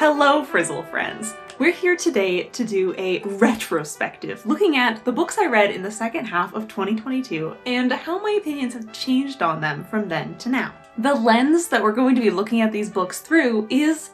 Hello, Frizzle friends! We're here today to do a retrospective, looking at the books I read in the second half of 2022 and how my opinions have changed on them from then to now. The lens that we're going to be looking at these books through is,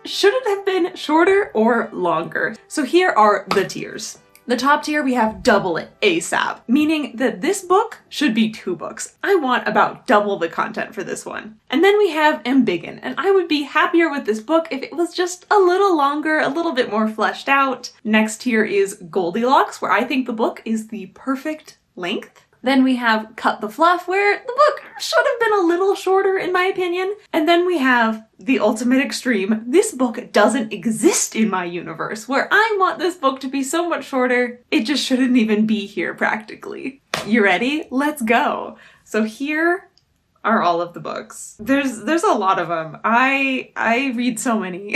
should it have been shorter or longer? So here are the tiers. The top tier, we have double it ASAP, meaning that this book should be 2 books. I want about double the content for this one. And then we have embiggen, and I would be happier with this book if it was just a little longer, a little bit more fleshed out. Next tier is Goldilocks, where I think the book is the perfect length. Then we have Cut the Fluff, where the book should have been a little shorter in my opinion. And then we have the ultimate extreme. This book doesn't exist in my universe, where I want this book to be so much shorter, it just shouldn't even be here practically. You ready? Let's go. So here are all of the books. There's a lot of them. I read so many.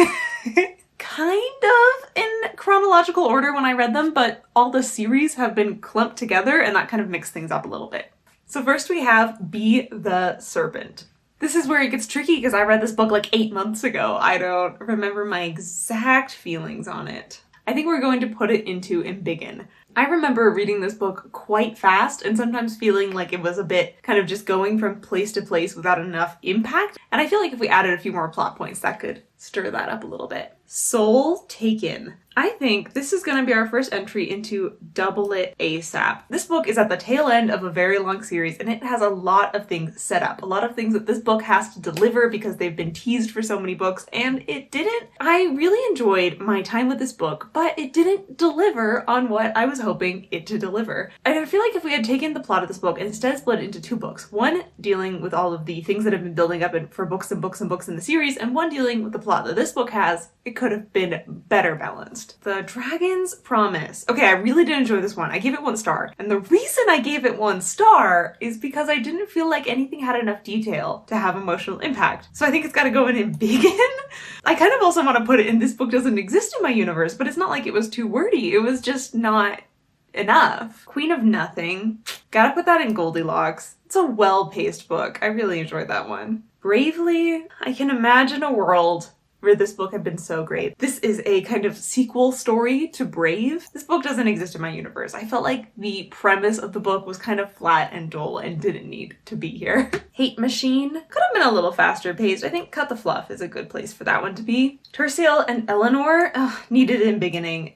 Kind of in chronological order when I read them, but all the series have been clumped together and that kind of mixed things up a little bit. So first we have Be the Serpent. This is where it gets tricky because I read this book like 8 months ago. I don't remember my exact feelings on it. I think we're going to put it into embiggen. I remember reading this book quite fast and sometimes feeling like it was a bit kind of just going from place to place without enough impact. And I feel like if we added a few more plot points, that could stir that up a little bit. Soul Taken. I think this is going to be our first entry into Double It ASAP. This book is at the tail end of a very long series and it has a lot of things set up. A lot of things that this book has to deliver because they've been teased for so many books and it didn't. I really enjoyed my time with this book, but it didn't deliver on what I was hoping it to deliver. And I feel like if we had taken the plot of this book and instead split it into 2 books, one dealing with all of the things that have been building up for books and books and books in the series, and one dealing with the plot that this book has, it could have been better balanced. The Dragon's Promise. Okay, I really did enjoy this one. I gave it 1 star. And the reason I gave it 1 star is because I didn't feel like anything had enough detail to have emotional impact. So I think it's gotta go in embiggen. I kind of also want to put it in this book doesn't exist in my universe, but it's not like it was too wordy. It was just not enough. Queen of Nothing. Gotta put that in Goldilocks. It's a well-paced book. I really enjoyed that one. Bravely. I can imagine a world where this book had been so great. This is a kind of sequel story to Brave. This book doesn't exist in my universe. I felt like the premise of the book was kind of flat and dull and didn't need to be here. Hate Machine. Could have been a little faster paced. I think Cut the Fluff is a good place for that one to be. Terciel and Eleanor needed in beginning.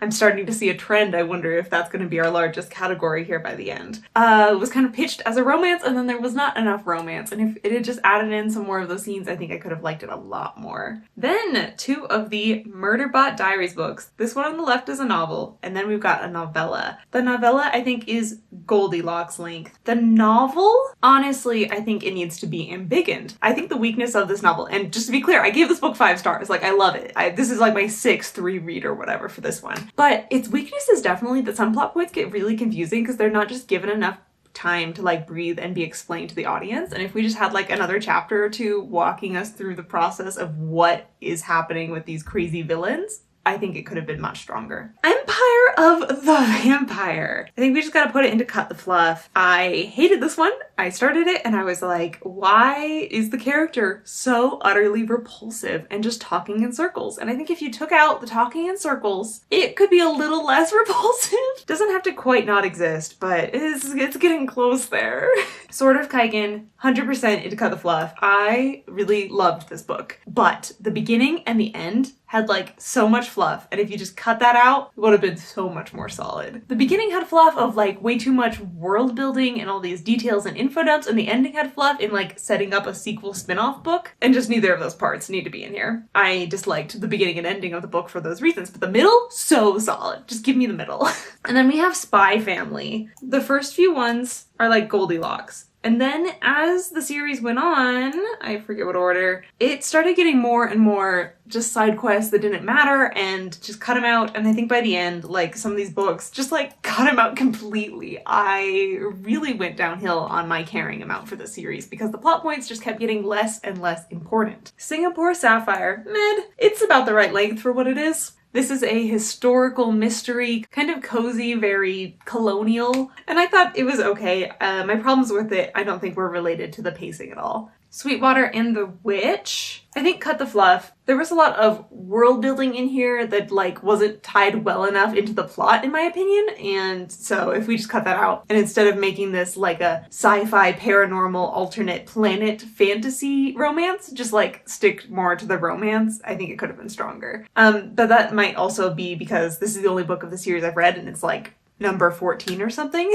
I'm starting to see a trend. I wonder if that's going to be our largest category here by the end. It was kind of pitched as a romance and then there was not enough romance, and if it had just added in some more of those scenes, I think I could have liked it a lot more. Then 2 of the Murderbot Diaries books. This one on the left is a novel, and then we've got a novella. The novella I think is Goldilocks length. The novel, honestly, I think it needs to be embiggened. I think the weakness of this novel, and just to be clear, I gave this book 5 stars. Like, I love it. This is like my 6th reread or whatever for this one. But its weakness is definitely that some plot points get really confusing because they're not just given enough time to like breathe and be explained to the audience. And if we just had like another chapter or 2 walking us through the process of what is happening with these crazy villains, I think it could have been much stronger. Empire of the Vampire. I think we just gotta put it into Cut the Fluff. I hated this one. I started it and I was like, why is the character so utterly repulsive and just talking in circles? And I think if you took out the talking in circles, it could be a little less repulsive. Doesn't have to quite not exist, but it's getting close there. Sword of 𝐂𝐿𝐿, 100% into Cut the Fluff. I really loved this book, but the beginning and the end had like so much fluff, and if you just cut that out, it would have been so much more solid. The beginning had fluff of like way too much world building and all these details and info dumps, and the ending had fluff in like setting up a sequel spin-off book, and just neither of those parts need to be in here. I disliked the beginning and ending of the book for those reasons, but the middle, so solid. Just give me the middle. And then we have Spy Family. The first few ones are like Goldilocks. And then as the series went on, I forget what order, it started getting more and more just side quests that didn't matter and just cut them out. And I think by the end, like some of these books just like cut them out completely. I really went downhill on my caring amount for this series because the plot points just kept getting less and less important. Singapore Sapphire, meh, it's about the right length for what it is. This is a historical mystery, kind of cozy, very colonial, and I thought it was okay. My problems with it I don't think were related to the pacing at all. Sweetwater and the Witch. I think cut the fluff. There was a lot of world building in here that like wasn't tied well enough into the plot in my opinion, and so if we just cut that out and instead of making this like a sci-fi paranormal alternate planet fantasy romance, just like stick more to the romance, I think it could have been stronger. But that might also be because this is the only book of the series I've read and it's like number 14 or something.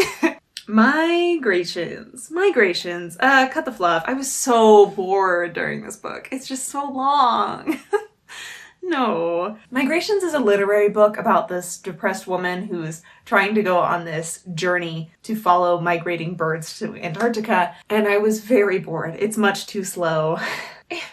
Migrations. Cut the fluff. I was so bored during this book. It's just so long. No. Migrations is a literary book about this depressed woman who's trying to go on this journey to follow migrating birds to Antarctica, and I was very bored. It's much too slow.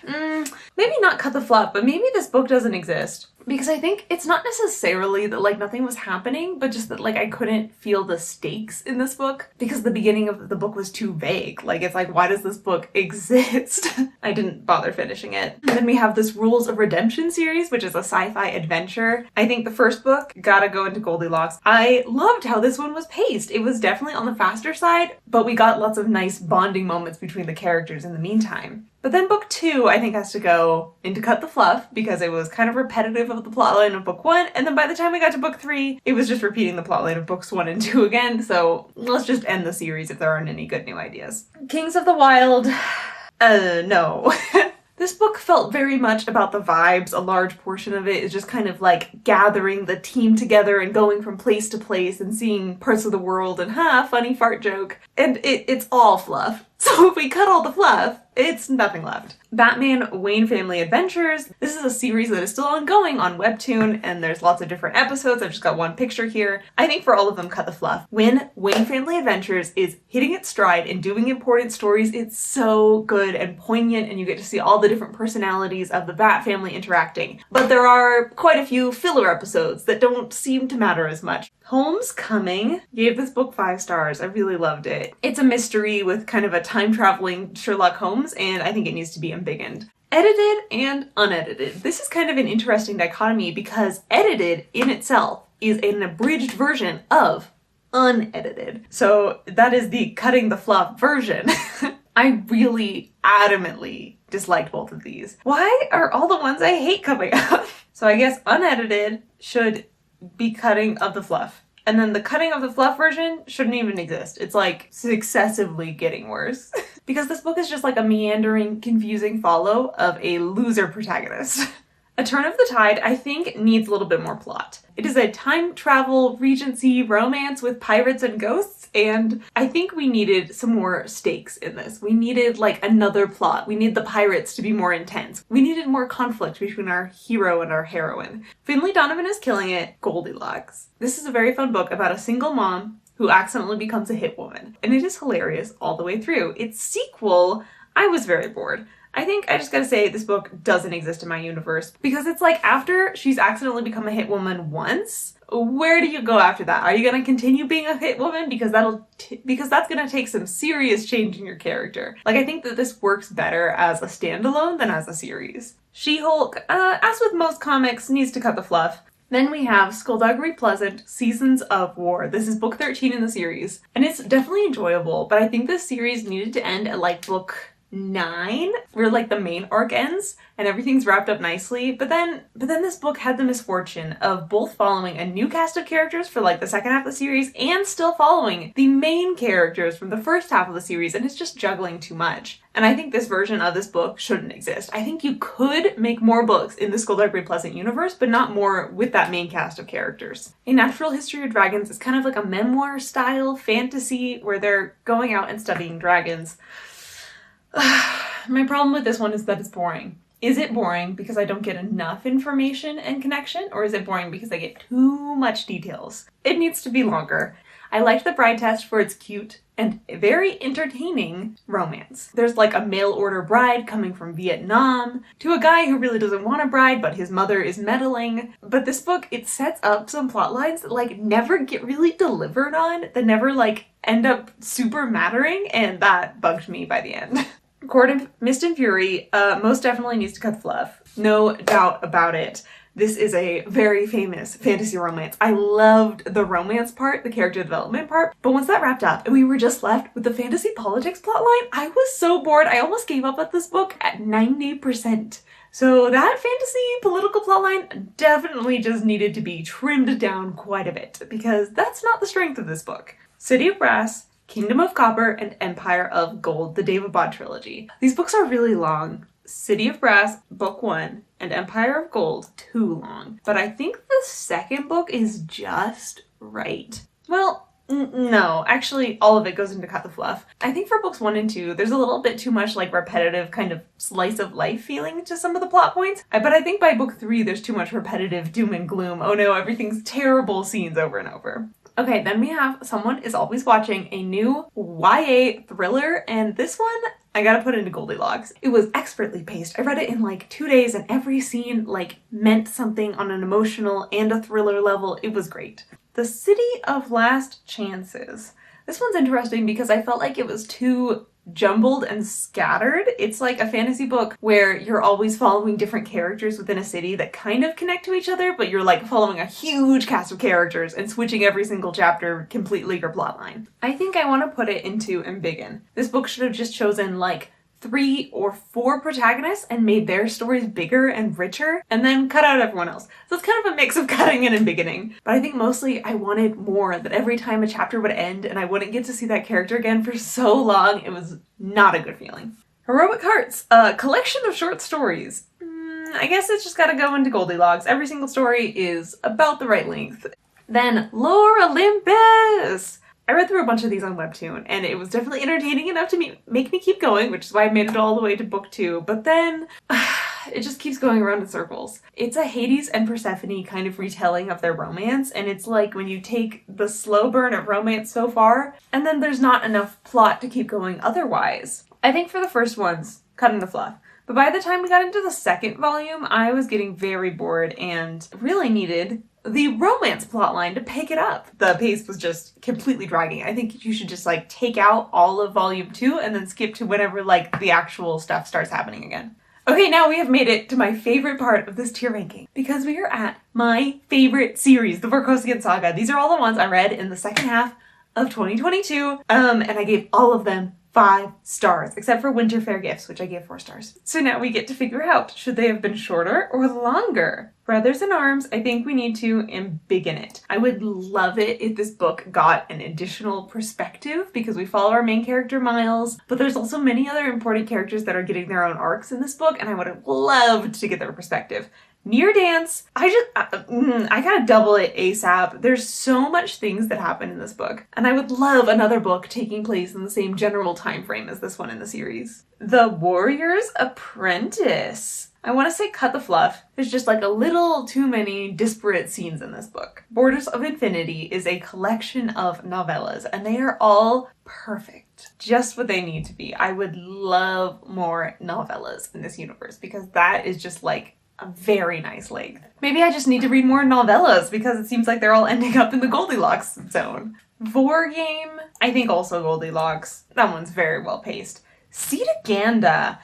Maybe not cut the fluff, but maybe this book doesn't exist. Because I think it's not necessarily that like nothing was happening, but just that like I couldn't feel the stakes in this book because the beginning of the book was too vague. Like it's like, why does this book exist? I didn't bother finishing it. And then we have this Rules of Redemption series, which is a sci-fi adventure. I think the first book, gotta go into Goldilocks. I loved how this one was paced. It was definitely on the faster side, but we got lots of nice bonding moments between the characters in the meantime. But then book 2, I think, has to go into cut the fluff because it was kind of repetitive of the plotline of book 1, and then by the time we got to book 3, it was just repeating the plotline of books 1 and 2 again, so let's just end the series if there aren't any good new ideas. Kings of the Wild, no. This book felt very much about the vibes. A large portion of it is just kind of like gathering the team together and going from place to place and seeing parts of the world and funny fart joke. And it's all fluff. So if we cut all the fluff, it's nothing left. Batman Wayne Family Adventures. This is a series that is still ongoing on Webtoon, and there's lots of different episodes. I've just got one picture here. I think for all of them, cut the fluff. When Wayne Family Adventures is hitting its stride and doing important stories, it's so good and poignant, and you get to see all the different personalities of the Bat family interacting. But there are quite a few filler episodes that don't seem to matter as much. Homecoming gave this book 5 stars. I really loved it. It's a mystery with kind of a time-traveling Sherlock Holmes, and I think it needs to be embiggened. Edited and unedited. This is kind of an interesting dichotomy because edited in itself is an abridged version of unedited. So that is the cutting the fluff version. I really adamantly disliked both of these. Why are all the ones I hate coming up? So I guess unedited should be cutting of the fluff. And then the cutting of the fluff version shouldn't even exist. It's like successively getting worse. Because this book is just like a meandering, confusing follow of a loser protagonist. A Turn of the Tide, I think, needs a little bit more plot. It is a time travel Regency romance with pirates and ghosts, and I think we needed some more stakes in this. We needed like another plot. We need the pirates to be more intense. We needed more conflict between our hero and our heroine. Finlay Donovan is killing it. Goldilocks. This is a very fun book about a single mom who accidentally becomes a hit woman, and it is hilarious all the way through. Its sequel, I was very bored. I think I just gotta say this book doesn't exist in my universe because it's like after she's accidentally become a hit woman once, where do you go after that? Are you gonna continue being a hit woman? Because that's gonna take some serious change in your character. Like I think that this works better as a standalone than as a series. She-Hulk, as with most comics, needs to cut the fluff. Then we have Skullduggery Pleasant, Seasons of War. This is book 13 in the series, and it's definitely enjoyable, but I think this series needed to end at like book 9, where like the main arc ends and everything's wrapped up nicely, but then this book had the misfortune of both following a new cast of characters for like the second half of the series and still following the main characters from the first half of the series, and it's just juggling too much. And I think this version of this book shouldn't exist. I think you could make more books in the Skullduggery Pleasant universe, but not more with that main cast of characters. A Natural History of Dragons is kind of like a memoir style fantasy where they're going out and studying dragons. My problem with this one is that it's boring. Is it boring because I don't get enough information and connection, or is it boring because I get too much details? It needs to be longer. I liked The Bride Test for its cute and very entertaining romance. There's like a mail order bride coming from Vietnam to a guy who really doesn't want a bride, but his mother is meddling. But this book, it sets up some plot lines that like never get really delivered on, that never like end up super mattering, and that bugged me by the end. Court of Mist and Fury most definitely needs to cut the fluff. No doubt about it. this is a very famous fantasy romance. I loved the romance part, the character development part, but once that wrapped up and we were just left with the fantasy politics plotline, I was so bored. I almost gave up at this book at 90%. So that fantasy political plotline definitely just needed to be trimmed down quite a bit, because that's not the strength of this book. City of Brass, Kingdom of Copper, and Empire of Gold, the David Bond trilogy. These books are really long. City of Brass, book 1, and Empire of Gold, too long. But I think the second book is just right. Well, no, actually all of it goes into Cut the Fluff. I think for books 1 and 2, there's a little bit too much like repetitive kind of slice of life feeling to some of the plot points. But I think by book 3, there's too much repetitive doom and gloom. Oh no, everything's terrible scenes over and over. Okay, then we have Someone Is Always Watching, a new YA thriller, and this one I gotta put into Goldilocks. It was expertly paced. I read it in like 2 days and every scene like meant something on an emotional and a thriller level. It was great. The City of Last Chances. This one's interesting because I felt like it was too jumbled and scattered. It's like a fantasy book where you're always following different characters within a city that kind of connect to each other, but you're like following a huge cast of characters and switching every single chapter completely your plotline. I think I want to put it into Embiggen. This book should have just chosen like 3 or 4 protagonists and made their stories bigger and richer, and then cut out everyone else. So it's kind of a mix of cutting and embiggening. But I think mostly I wanted more, that every time a chapter would end and I wouldn't get to see that character again for so long, it was not a good feeling. Heroic Hearts, a collection of short stories. I guess it's just gotta go into Goldilocks. Every single story is about the right length. Then Lore Olympus! I read through a bunch of these on Webtoon, and it was definitely entertaining enough to make me keep going, which is why I made it all the way to book 2, but then it just keeps going around in circles. It's a Hades and Persephone kind of retelling of their romance, and it's like when you take the slow burn of romance so far, and then there's not enough plot to keep going otherwise. I think for the first ones, cutting the fluff. But by the time we got into the second volume, I was getting very bored and really needed the romance plotline to pick it up. The pace was just completely dragging. I think you should just like take out all of volume 2 and then skip to whenever like the actual stuff starts happening again. Okay, now we have made it to my favorite part of this tier ranking, because we are at my favorite series, the 𝐂𝐿𝐶𝐀 saga. These are all the ones I read in the second half of 2022, and I gave all of them 5 stars, except for Winter Fair Gifts, which I gave 4 stars. So now we get to figure out, should they have been shorter or longer? Brothers in Arms, I think we need to embiggen it. I would love it if this book got an additional perspective, because we follow our main character Miles, but there's also many other important characters that are getting their own arcs in this book, and I would have loved to get their perspective. Near Dance, I gotta double it ASAP. There's so much things that happen in this book, and I would love another book taking place in the same general time frame as this one in the series. The Warrior's Apprentice. I want to say cut the fluff. There's just like a little too many disparate scenes in this book. Borders of Infinity is a collection of novellas, and they are all perfect. Just what they need to be. I would love more novellas in this universe, because that is just like a very nice length. Maybe I just need to read more novellas, because it seems like they're all ending up in the Goldilocks zone. Vor Game, I think also Goldilocks. That one's very well paced. 𝐶𝐸D,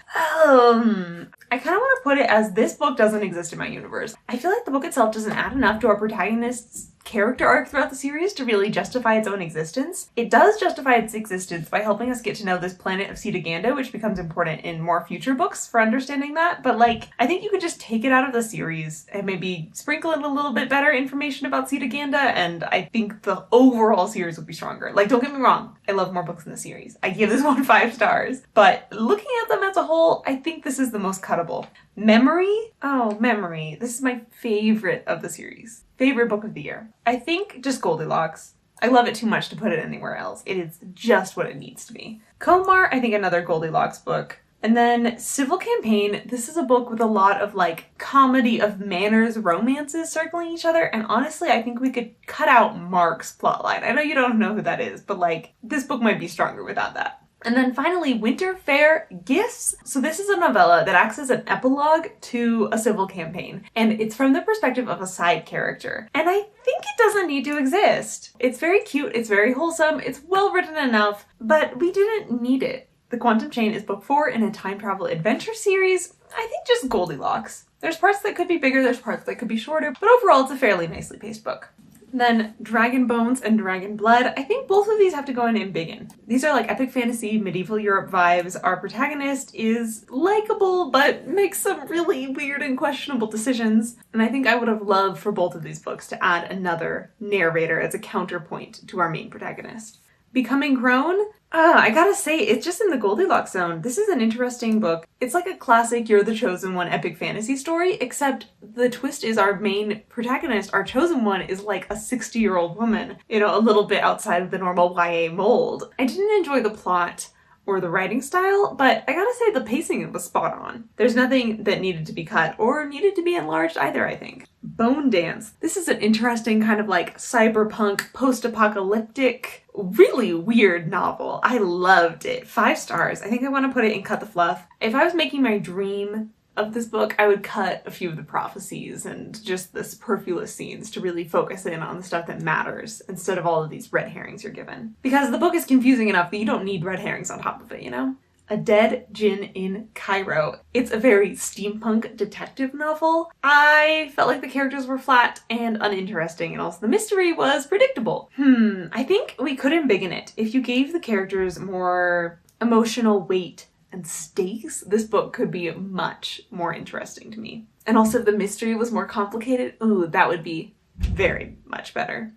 I kind of want to put it as this book doesn't exist in my universe. I feel like the book itself doesn't add enough to our protagonist's character arc throughout the series to really justify its own existence. It does justify its existence by helping us get to know this planet of 𝐶𝐸D, which becomes important in more future books for understanding that, but like, I think you could just take it out of the series and maybe sprinkle in a little bit better information about 𝐶𝐸D, and I think the overall series would be stronger. Like, don't get me wrong, I love more books in the series. I give this one 5 stars, but looking at them as a whole, I think this is the most cuttable. Memory? Oh, Memory. This is my favorite of the series. Favorite book of the year. I think just Goldilocks. I love it too much to put it anywhere else. It is just what it needs to be. 𝐂𝐿, I think another Goldilocks book. And then Civil Campaign, this is a book with a lot of like comedy of manners romances circling each other, and honestly I think we could cut out Mark's plotline. I know you don't know who that is, but like this book might be stronger without that. And then finally, Winter Fair Gifts. So this is a novella that acts as an epilogue to a civil campaign, and it's from the perspective of a side character. And I think it doesn't need to exist. It's very cute, it's very wholesome, it's well written enough, but we didn't need it. The Quantum Chain is book 4 in a time travel adventure series. I think just Goldilocks. There's parts that could be bigger, there's parts that could be shorter, but overall it's a fairly nicely paced book. Then Dragon Bones and Dragon Blood. I think both of these have to go in Embiggen. These are like epic fantasy, medieval Europe vibes. Our protagonist is likable, but makes some really weird and questionable decisions. And I think I would have loved for both of these books to add another narrator as a counterpoint to our main protagonist. Becoming Grown? I gotta say, it's just in the Goldilocks zone. This is an interesting book. It's like a classic You're the Chosen One epic fantasy story, except the twist is our main protagonist, our chosen one, is like a 60-year-old woman, you know, a little bit outside of the normal YA mold. I didn't enjoy the plot or the writing style, but I gotta say the pacing was spot on. There's nothing that needed to be cut or needed to be enlarged either, I think. Bone Dance. This is an interesting kind of like cyberpunk, post-apocalyptic, really weird novel. I loved it. 5 stars. I think I want to put it in Cut the Fluff. If I was making my dream of this book, I would cut a few of the prophecies and just the superfluous scenes to really focus in on the stuff that matters instead of all of these red herrings you're given. Because the book is confusing enough that you don't need red herrings on top of it, you know? A Dead Djinn in Cairo. It's a very steampunk detective novel. I felt like the characters were flat and uninteresting, and also the mystery was predictable. I think we could embiggen it. If you gave the characters more emotional weight and stakes, this book could be much more interesting to me. And also if the mystery was more complicated, ooh, that would be very much better.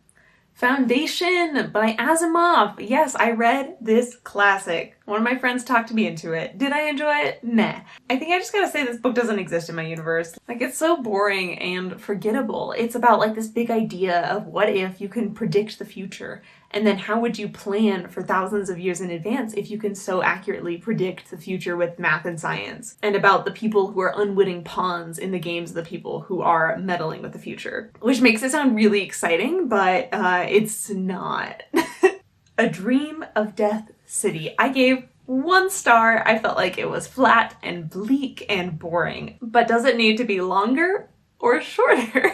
Foundation by Asimov. Yes, I read this classic. One of my friends talked me into it. Did I enjoy it? Meh. I think I just gotta say this book doesn't exist in my universe. Like, it's so boring and forgettable. It's about like this big idea of what if you can predict the future, and then how would you plan for thousands of years in advance if you can so accurately predict the future with math and science, and about the people who are unwitting pawns in the games of the people who are meddling with the future. Which makes it sound really exciting, but it's not. A Dream of Death City. I gave 1 star. I felt like it was flat and bleak and boring. But does it need to be longer or shorter?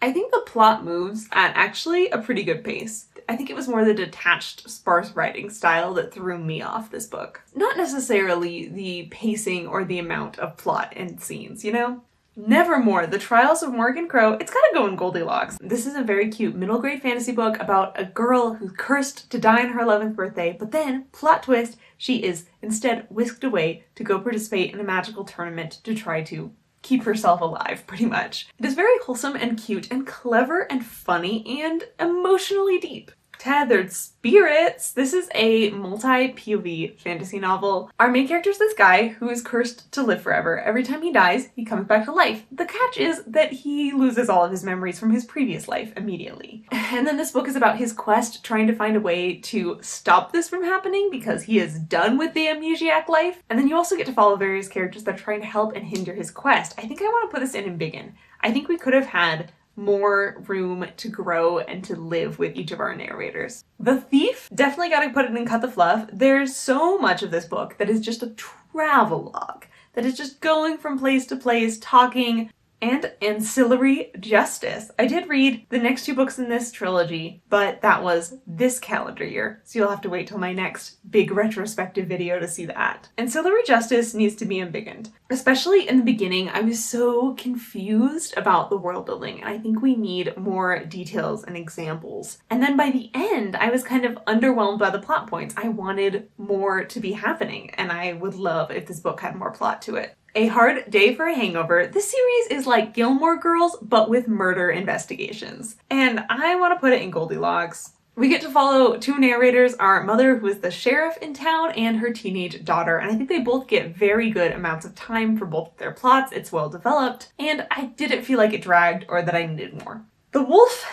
I think the plot moves at actually a pretty good pace. I think it was more the detached, sparse writing style that threw me off this book. Not necessarily the pacing or the amount of plot and scenes, you know? Nevermore, The Trials of Morgan Crow. It's gotta go in Goldilocks. This is a very cute middle grade fantasy book about a girl who's cursed to die on her 11th birthday, but then, plot twist, she is instead whisked away to go participate in a magical tournament to try to keep herself alive, pretty much. It is very wholesome and cute and clever and funny and emotionally deep. Tethered Spirits. This is a multi-POV fantasy novel. Our main character is this guy who is cursed to live forever. Every time he dies, he comes back to life. The catch is that he loses all of his memories from his previous life immediately. And then this book is about his quest trying to find a way to stop this from happening because he is done with the amnesiac life. And then you also get to follow various characters that are trying to help and hinder his quest. I think I want to put this in Embiggen. I think we could have had more room to grow and to live with each of our narrators. The Thief, definitely gotta put it in Cut the Fluff. There's so much of this book that is just a travelogue, that is just going from place to place, talking. And Ancillary Justice. I did read the next 2 books in this trilogy, but that was this calendar year, so you'll have to wait till my next big retrospective video to see that. Ancillary Justice needs to be embiggened. Especially in the beginning, I was so confused about the world building, and I think we need more details and examples. And then by the end, I was kind of underwhelmed by the plot points. I wanted more to be happening, and I would love if this book had more plot to it. A Hard Day for a Hangover. This series is like Gilmore Girls, but with murder investigations. And I want to put it in Goldilocks. We get to follow 2 narrators, our mother who is the sheriff in town and her teenage daughter, and I think they both get very good amounts of time for both of their plots. It's well developed, and I didn't feel like it dragged or that I needed more. The Wolf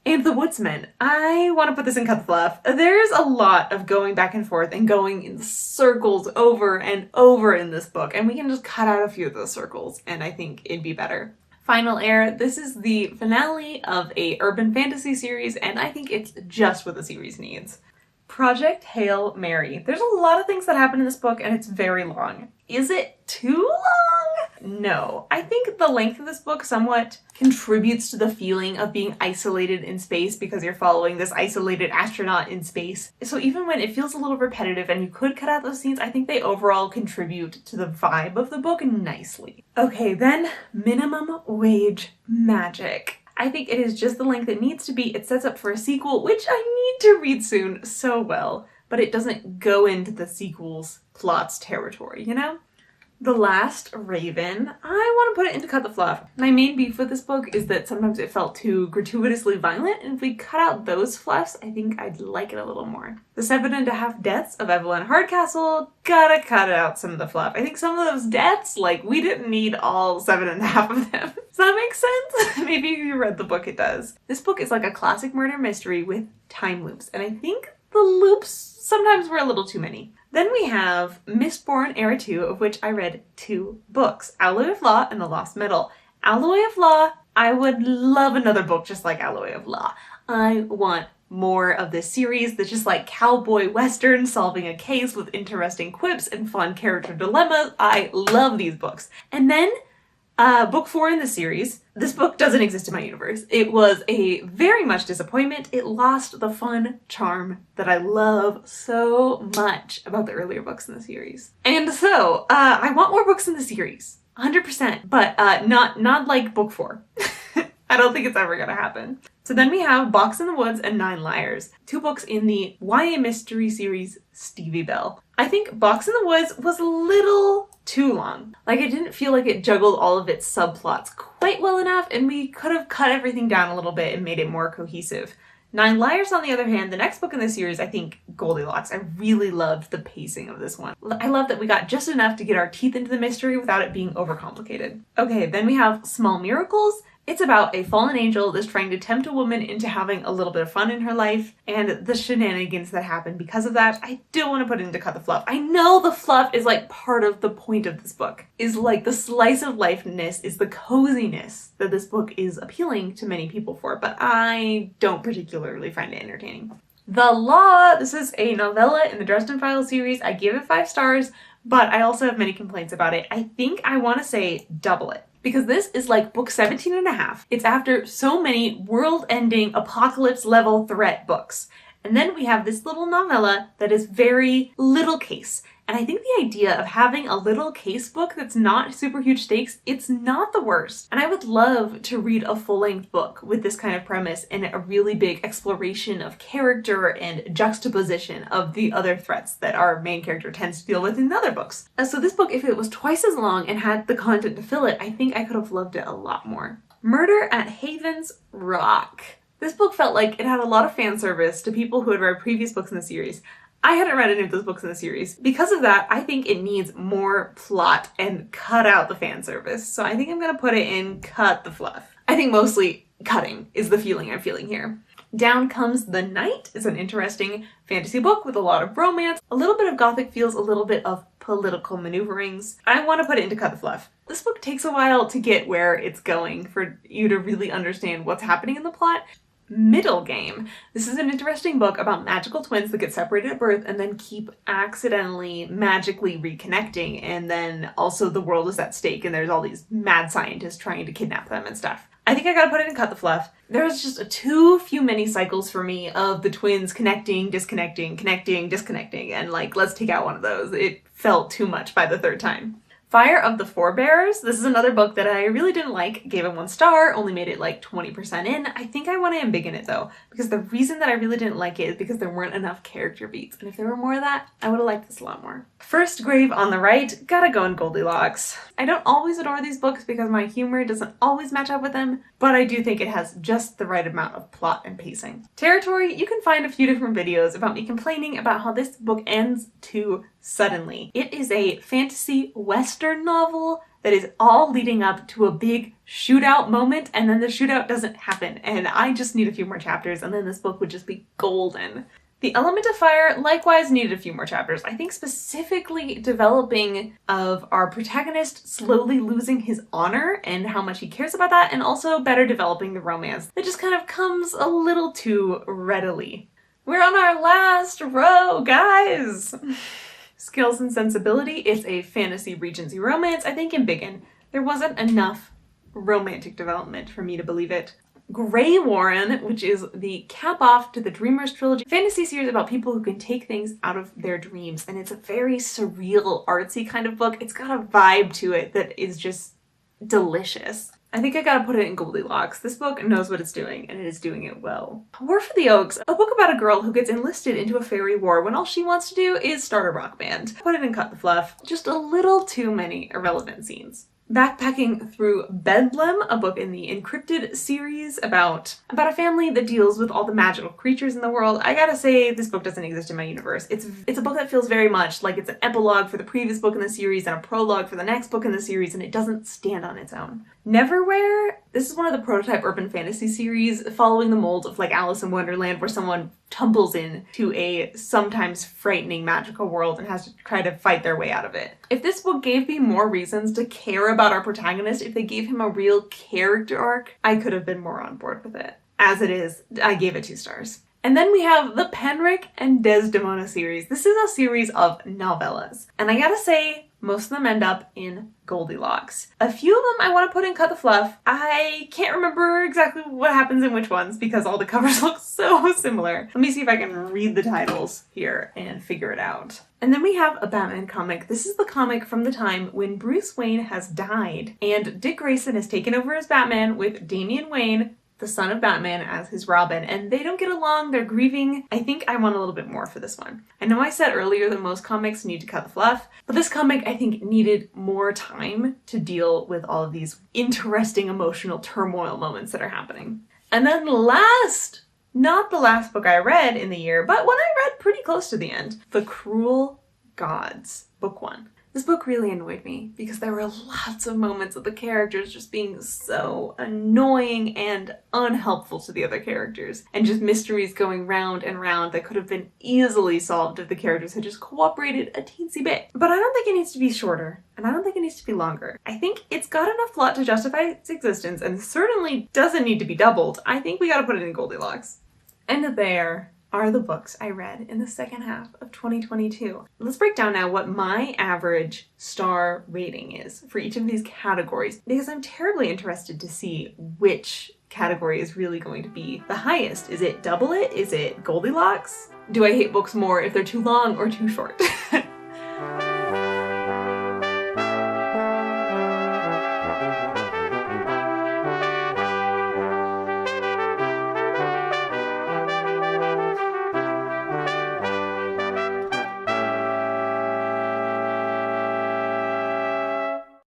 and the Woodsman. I want to put this in Cut the Fluff. There's a lot of going back and forth and going in circles over and over in this book, and we can just cut out a few of those circles, and I think it'd be better. Final Air. This is the finale of a urban fantasy series, and I think it's just what the series needs. Project Hail Mary. There's a lot of things that happen in this book, and it's very long. Is it too long? no. I think the length of this book somewhat contributes to the feeling of being isolated in space because you're following this isolated astronaut in space. So even when it feels a little repetitive and you could cut out those scenes, I think they overall contribute to the vibe of the book nicely. Okay, then minimum wage magic. I think it is just the length it needs to be. It sets up for a sequel, which I need to read soon so well, but it doesn't go into the sequel's plot's territory, you know? The Last Raven, I want to put it into Cut the Fluff. My main beef with this book is that sometimes it felt too gratuitously violent, and if we cut out those fluffs, I think I'd like it a little more. The 7.5 Deaths of Evelyn Hardcastle, gotta cut out some of the fluff. I think some of those deaths, like, we didn't need all 7.5 of them. Does that make sense? Maybe if you read the book, it does. This book is like a classic murder mystery with time loops, and I think the loops sometimes were a little too many. Then we have Mistborn Era 2, of which I read 2 books, Alloy of Law and The Lost Metal. Alloy of Law, I would love another book just like Alloy of Law. I want more of this series that's just like cowboy western solving a case with interesting quips and fun character dilemmas. I love these books. And then book 4 in the series. This book doesn't exist in my universe. It was a very much disappointment. It lost the fun charm that I love so much about the earlier books in the series. And so, I want more books in the series. 100%. But not like book 4. I don't think it's ever gonna happen. So then we have Box in the Woods and 9 Liars, 2 books in the YA mystery series Stevie Bell. I think Box in the Woods was a little too long. Like, it didn't feel like it juggled all of its subplots quite well enough, and we could have cut everything down a little bit and made it more cohesive. 9 Liars, on the other hand, the next book in the series, I think Goldilocks. I really loved the pacing of this one. I love that we got just enough to get our teeth into the mystery without it being overcomplicated. Okay, then we have Small Miracles. It's about a fallen angel that's trying to tempt a woman into having a little bit of fun in her life and the shenanigans that happen because of that. I do want to put it into Cut the Fluff. I know the fluff is like part of the point of this book, is like the slice of lifeness, is the coziness that this book is appealing to many people for, but I don't particularly find it entertaining. The Law, this is a novella in the Dresden Files series. I give it 5 stars, but I also have many complaints about it. I think I want to say double it. Because this is like book 17.5. It's after so many world-ending apocalypse-level threat books. And then we have this little novella that is very little case. And I think the idea of having a little case book that's not super huge stakes, it's not the worst. And I would love to read a full-length book with this kind of premise and a really big exploration of character and juxtaposition of the other threats that our main character tends to deal with in the other books. So this book, if it was twice as long and had the content to fill it, I think I could have loved it a lot more. Murder at Haven's Rock. This book felt like it had a lot of fan service to people who had read previous books in the series. I hadn't read any of those books in the series. Because of that, I think it needs more plot and cut out the fan service. So I think I'm gonna put it in Cut the Fluff. I think mostly cutting is the feeling I'm feeling here. Down Comes the Night is an interesting fantasy book with a lot of romance, a little bit of gothic feels, a little bit of political maneuverings. I want to put it into Cut the Fluff. This book takes a while to get where it's going for you to really understand what's happening in the plot. Middle Game. This is an interesting book about magical twins that get separated at birth and then keep accidentally, magically reconnecting, and then also the world is at stake and there's all these mad scientists trying to kidnap them and stuff. I think I gotta put it in Cut the Fluff. There's just too few many cycles for me of the twins connecting, disconnecting, connecting, disconnecting, and like, let's take out one of those. It felt too much by the 3rd time. Fire of the Forebears. This is another book that I really didn't like, gave it 1 star, only made it like 20% in. I think I want to embiggen it though, because the reason that I really didn't like it is because there weren't enough character beats, and if there were more of that, I would have liked this a lot more. First Grave on the Right, gotta go in Goldilocks. I don't always adore these books because my humor doesn't always match up with them, but I do think it has just the right amount of plot and pacing. Territory, you can find a few different videos about me complaining about how this book ends too suddenly. It is a fantasy western novel that is all leading up to a big shootout moment, and then the shootout doesn't happen, and I just need a few more chapters and then this book would just be golden. The Element of Fire likewise needed a few more chapters. I think specifically developing of our protagonist slowly losing his honor and how much he cares about that, and also better developing the romance that just kind of comes a little too readily. We're on our last row, guys! Skills and Sensibility is a fantasy Regency romance, I think embiggen. there wasn't enough romantic development for me to believe it. Grey Warren, which is the cap off to the Dreamers trilogy, fantasy series about people who can take things out of their dreams, and it's a very surreal, artsy kind of book. It's got a vibe to it that is just delicious. I think I gotta put it in Goldilocks. This book knows what it's doing, and it is doing it well. War for the Oaks, a book about a girl who gets enlisted into a fairy war when all she wants to do is start a rock band. Put it in Cut the Fluff. Just a little too many irrelevant scenes. Backpacking Through Bedlam, a book in the Encrypted series about a family that deals with all the magical creatures in the world. I gotta say, this book doesn't exist in my universe. It's a book that feels very much like it's an epilogue for the previous book in the series and a prologue for the next book in the series, and it doesn't stand on its own. Neverwhere, this is one of the prototype urban fantasy series following the mold of like Alice in Wonderland, where someone tumbles into a sometimes frightening magical world and has to try to fight their way out of it. If this book gave me more reasons to care about our protagonist, if they gave him a real character arc, I could have been more on board with it. As it is, I gave it 2 stars. And then we have the Penric and Desdemona series. This is a series of novellas, and I gotta say, most of them end up in Goldilocks. A few of them I want to put in Cut the Fluff. I can't remember exactly what happens in which ones because all the covers look so similar. Let me see if I can read the titles here and figure it out. And then we have a Batman comic. This is the comic from the time when Bruce Wayne has died and Dick Grayson has taken over as Batman with Damian Wayne, the son of Batman, as his Robin, and they don't get along, they're grieving. I think I want a little bit more for this one. I know I said earlier that most comics need to cut the fluff, but this comic I think needed more time to deal with all of these interesting emotional turmoil moments that are happening. And then last, not the last book I read in the year, but one I read pretty close to the end, The Cruel Gods, book 1. This book really annoyed me because there were lots of moments of the characters just being so annoying and unhelpful to the other characters, and just mysteries going round and round that could have been easily solved if the characters had just cooperated a teensy bit. But I don't think it needs to be shorter, and I don't think it needs to be longer. I think it's got enough plot to justify its existence, and certainly doesn't need to be doubled. I think we gotta put it in Goldilocks. And there are the books I read in the second half of 2022. Let's break down now what my average star rating is for each of these categories, because I'm terribly interested to see which category is really going to be the highest. Is it double it? Is it Goldilocks? Do I hate books more if they're too long or too short?